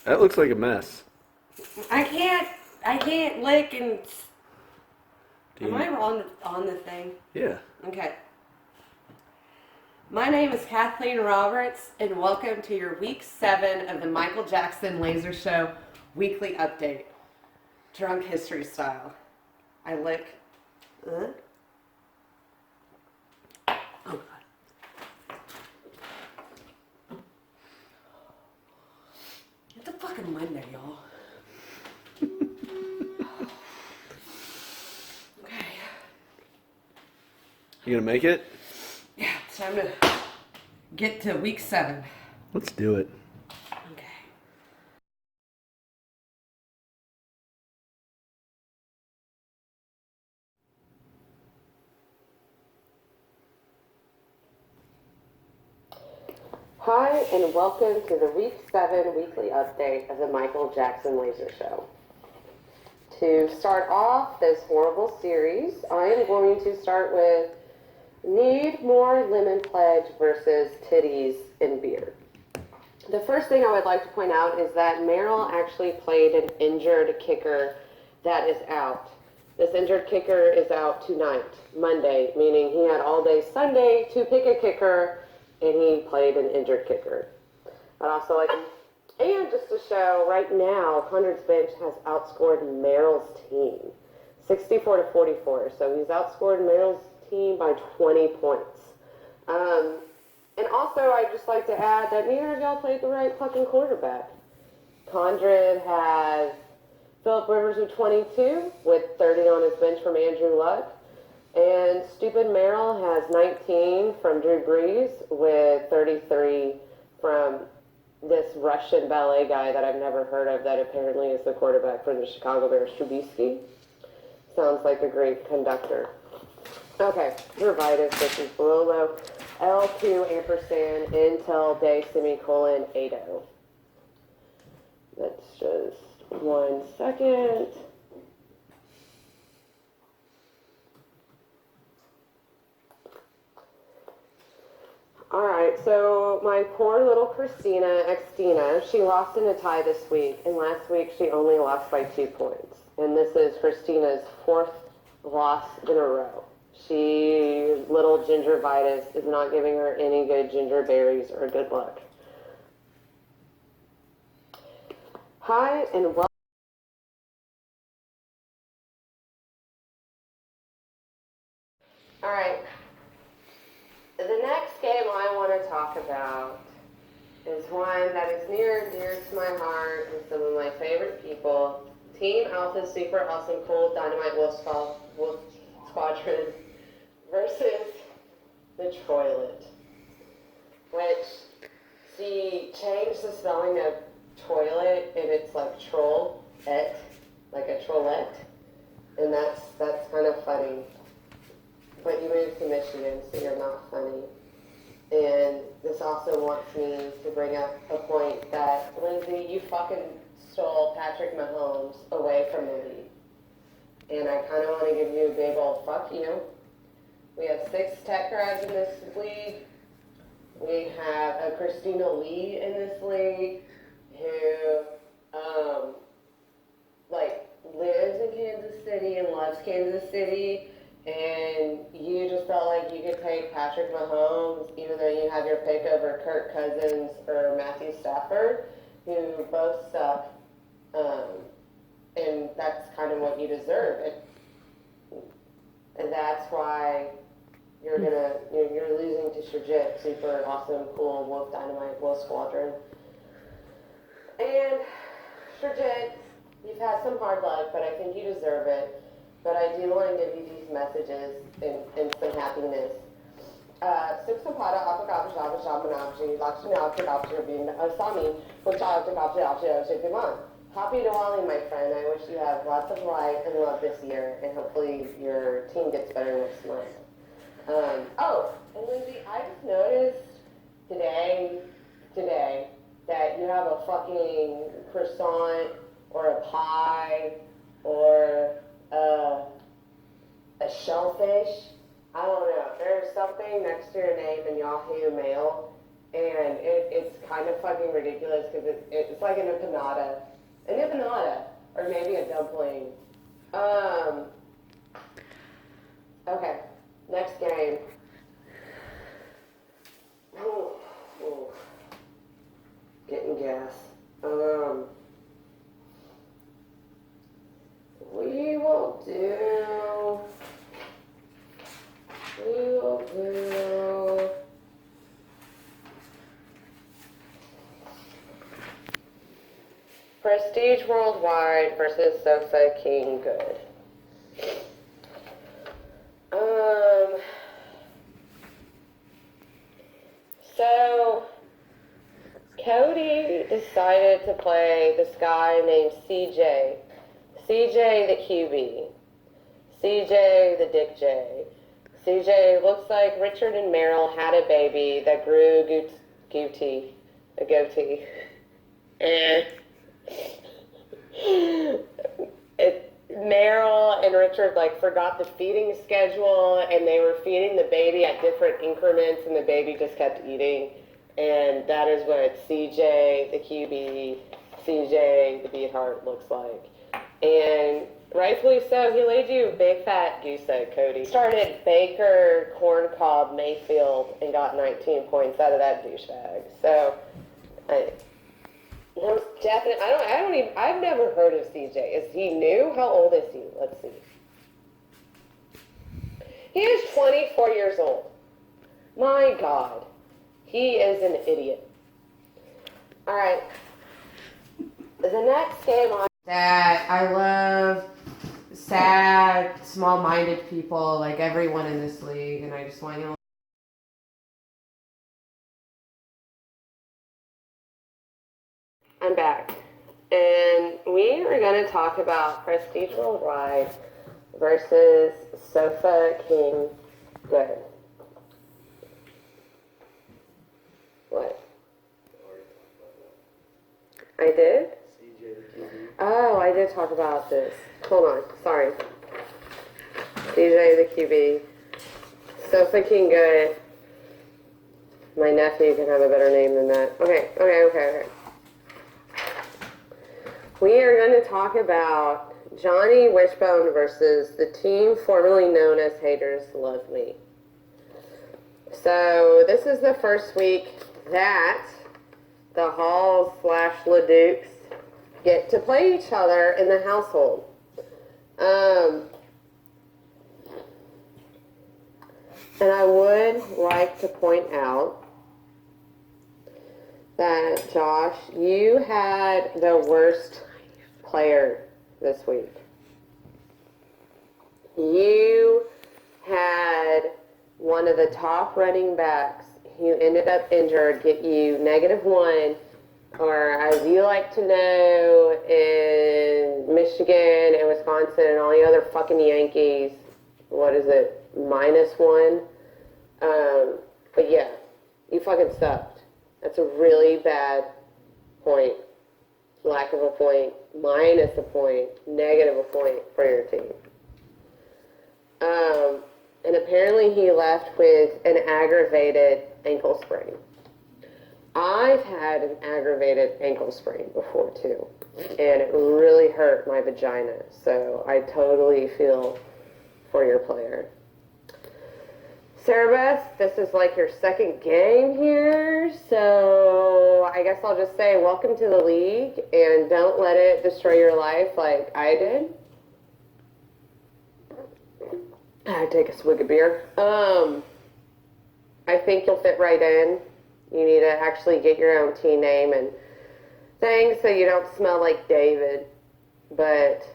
That looks like a mess. I can't lick and. Do Am you, I on the thing? yeah. Okay. My name is Kathleen Roberts, and welcome to your week 7 of the Michael Jackson Laser Show weekly update. Drunk history style. I lick. Oh, God. It's a fucking Monday, y'all. Okay. You gonna make it? Yeah, it's time to get to week 7. Let's do it. Okay. Hi, and welcome to the week 7 weekly update of the Michael Jackson Laser Show. To start off this horrible series, I am going to start with Need More Lemon Pledge versus Titties and Beer. The first thing I would like to point out is that Merrill actually played an injured kicker that is out. This injured kicker is out tonight, Monday, meaning he had all day Sunday to pick a kicker, and he played an injured kicker. I'd also like, and just to show, right now, Conrad's bench has outscored Merrill's team, 64-44. So he's outscored Merrill's team by 20 points. And also, I'd just like to add that neither of y'all played the right fucking quarterback. Conrad has Philip Rivers with 22, with 30 on his bench from Andrew Luck. And stupid Merrill has 19 from Drew Brees, with 33 from this Russian ballet guy that I've never heard of that apparently is the quarterback for the Chicago Bears, Trubisky. Sounds like a great conductor. Okay, Revitus, this is Blolo, L2 ampersand, Intel day semicolon 80. That's just 1 second. Alright, so my poor little Christina Xtina, she lost in a tie this week, and last week she only lost by 2 points. And this is Christina's 4th loss in a row. Little gingivitis, is not giving her any good ginger berries or good luck. Hi, and welcome. Alright. The next game I want to talk about is one that is near and dear to my heart with some of my favorite people. Team Alpha Super Awesome Cool Dynamite Wolf Squadron versus the Troilet. Which, she changed the spelling of toilet and it's like troll-et, like a trollette. And that's kind of funny. But you moved to Michigan, so you're not funny. And this also wants me to bring up a point that, Lindsay, you fucking stole Patrick Mahomes away from the league. And I kind of want to give you a big old fuck you. We have 6 tech grads in this league. We have a Christina Lee in this league who, lives in Kansas City and loves Kansas City. And you just felt like you could take Patrick Mahomes, even though you have your pick over Kirk Cousins or Matthew Stafford, who both suck. And that's kind of what you deserve. And that's why you're losing to Shurjit, super awesome, cool Wolf Dynamite Wolf Squadron. And Shurjit, you've had some hard luck, but I think you deserve it. But I do want to give you these messages and some happiness. Suksapada apagava java jamanavji, lakshana apagavji bin asami, pucha apagavji shipiman. Happy Diwali, my friend. I wish you have lots of light and love this year, and hopefully your team gets better next month. And Lindsay, I just noticed today, that you have a fucking croissant or a pie or a shellfish. I don't know. There's something next to your name in Yahoo Mail and it's kind of fucking ridiculous because it's like an empanada, or maybe a dumpling. Okay, next game. Ooh, ooh. Getting gas. We will do Prestige Worldwide versus Sofa King Good. So Cody decided to play this guy named CJ. CJ the QB. CJ the Dick J. CJ looks like Richard and Meryl had a baby that grew a goatee. And Meryl and Richard like forgot the feeding schedule, and they were feeding the baby at different increments, and the baby just kept eating. And that is what CJ the QB, CJ the Beatheart looks like. And rightfully so, he laid you a big fat goose egg, Cody. Started Baker Corncob Mayfield and got 19 points out of that douchebag. So, I've never heard of CJ. Is he new? How old is he? Let's see. He is 24 years old. My God. He is an idiot. All right. The next game on that I love sad, small-minded people like everyone in this league, and I just want you. I'm back, and we are going to talk about Prestige Worldwide versus Sofa King Good. What? I did? Oh, I did talk about this. Hold on, sorry. CJ the QB. Sofa King Good. My nephew can have a better name than that. Okay. We are going to talk about Johnny Wishbone versus the team formerly known as Haters Love Me. So this is the first week that the Halls / LeDukes get to play each other in the household. And I would like to point out that, Josh, you had the worst player this week. You had one of the top running backs who ended up injured get you -1, or as you like to know in Michigan and Wisconsin and all the other fucking Yankees, what is it, -1? But yeah, you fucking sucked. That's a really bad point. Lack of a point, -1 point, -1 point for your team. And apparently he left with an aggravated ankle sprain. I've had an aggravated ankle sprain before too, and it really hurt my vagina, so I totally feel for your player. Sarah Beth, this is like your second game here, so I guess I'll just say welcome to the league, and don't let it destroy your life like I did. I take a swig of beer. I think you'll fit right in. You need to actually get your own team name and things so you don't smell like David, but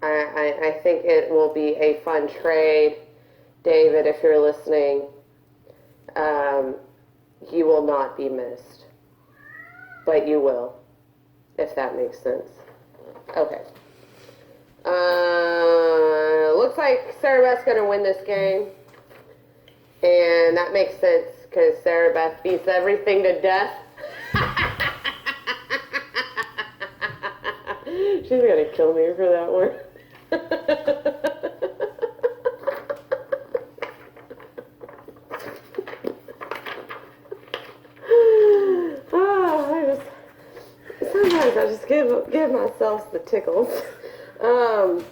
I think it will be a fun trade. David, if you're listening, you will not be missed. But you will, if that makes sense. Okay. Looks like Sarah Beth's going to win this game. And that makes sense, because Sarah Beth beats everything to death. She's going to kill me for that one. I just give myself the tickles. Alright,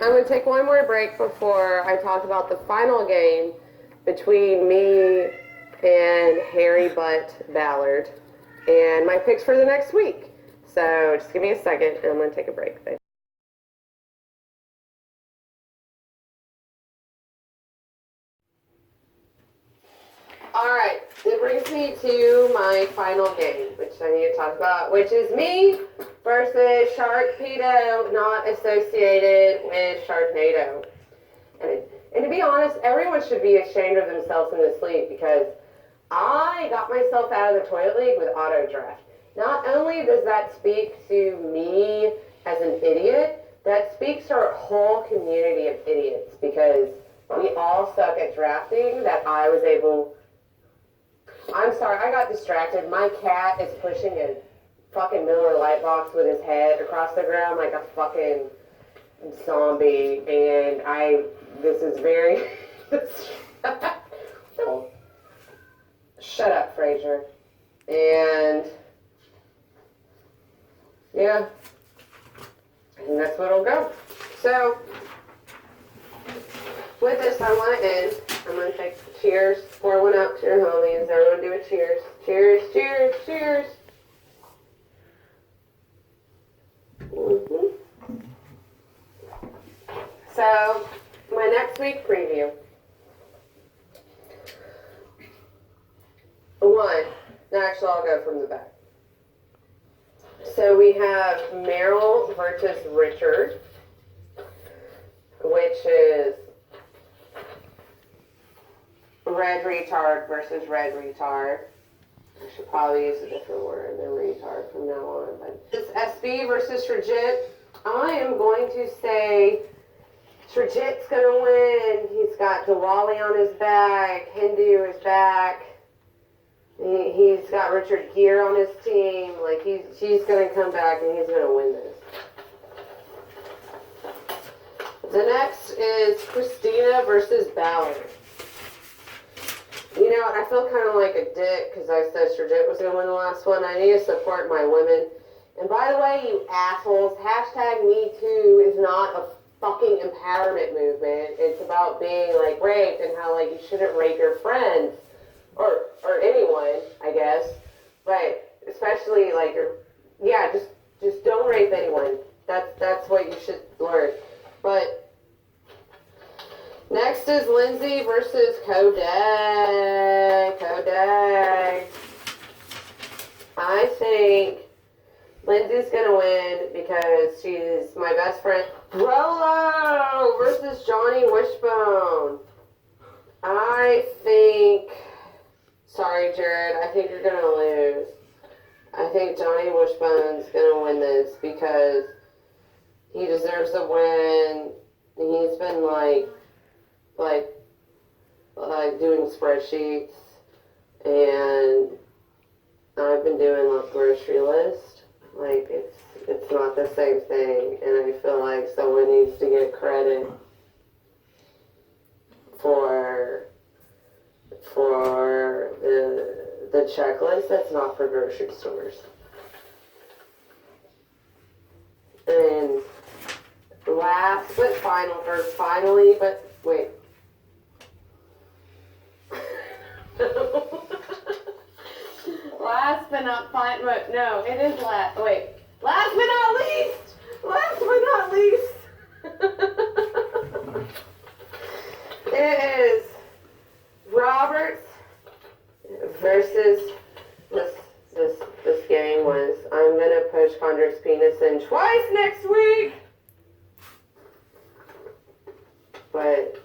I'm going to take one more break before I talk about the final game between me and Harry Butt Ballard and my picks for the next week. So just give me a second and I'm going to take a break. Thanks. Alright, it brings me to my final game, which I need to talk about, which is me versus Sharkpedo, not associated with Sharknado. And to be honest, everyone should be ashamed of themselves in this league because I got myself out of the toilet league with auto draft. Not only does that speak to me as an idiot, that speaks to our whole community of idiots because we all suck at drafting that I was able... I'm sorry, I got distracted. My cat is pushing a fucking Miller Lite box with his head across the ground like a fucking zombie, and this is very... Shut up, Fraser. And... yeah. And that's what it'll go. So, with this, I want to end. I'm going to take cheers. Pour one out to your homies. Everyone do a cheers. Cheers, cheers, cheers. So, my next week preview. Actually, I'll go from the back. So we have Meryl versus Richard, which is red retard versus red retard. I should probably use a different word than retard from now on. But it's SB versus Shrajit. I am going to say Shrajit's going to win. He's got Diwali on his back. Hindu is back. He's got Richard Gere on his team. Like, he's going to come back and he's going to win this. The next is Christina versus Ballard. You know, I feel kind of like a dick because I said Shrajit was going to win the last one. I need to support my women. And by the way, you assholes, hashtag #MeToo is not a fucking empowerment movement. It's about being, like, raped and how, like, you shouldn't rape your friends. Or anyone, I guess. But especially, like, just don't rape anyone. That's what you should learn. But next is Lindsay versus Kodak. I think Lindsay's gonna win because she's my best friend. Rolo versus Johnny Wishbone. I think... Sorry, Jared. I think you're going to lose. I think Johnny Wishbone's going to win this because he deserves a win. He's been, like doing spreadsheets, and I've been doing, like, grocery list. Like, it's not the same thing, and I feel like someone needs to get credit for the checklist that's not for grocery stores. And last but finally, but wait. Last but not but no, it is last. Wait. Last but not least. It is Roberts versus this game was I'm gonna push Condrick's penis in twice next week, but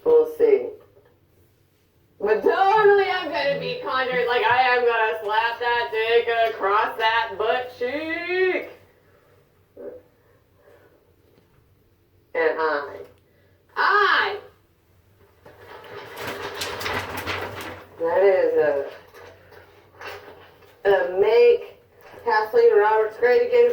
we'll see. But totally, I'm gonna beat Condrick. Like, I am gonna slap that dick across that butt cheek, and that is a make Kathleen Roberts great again.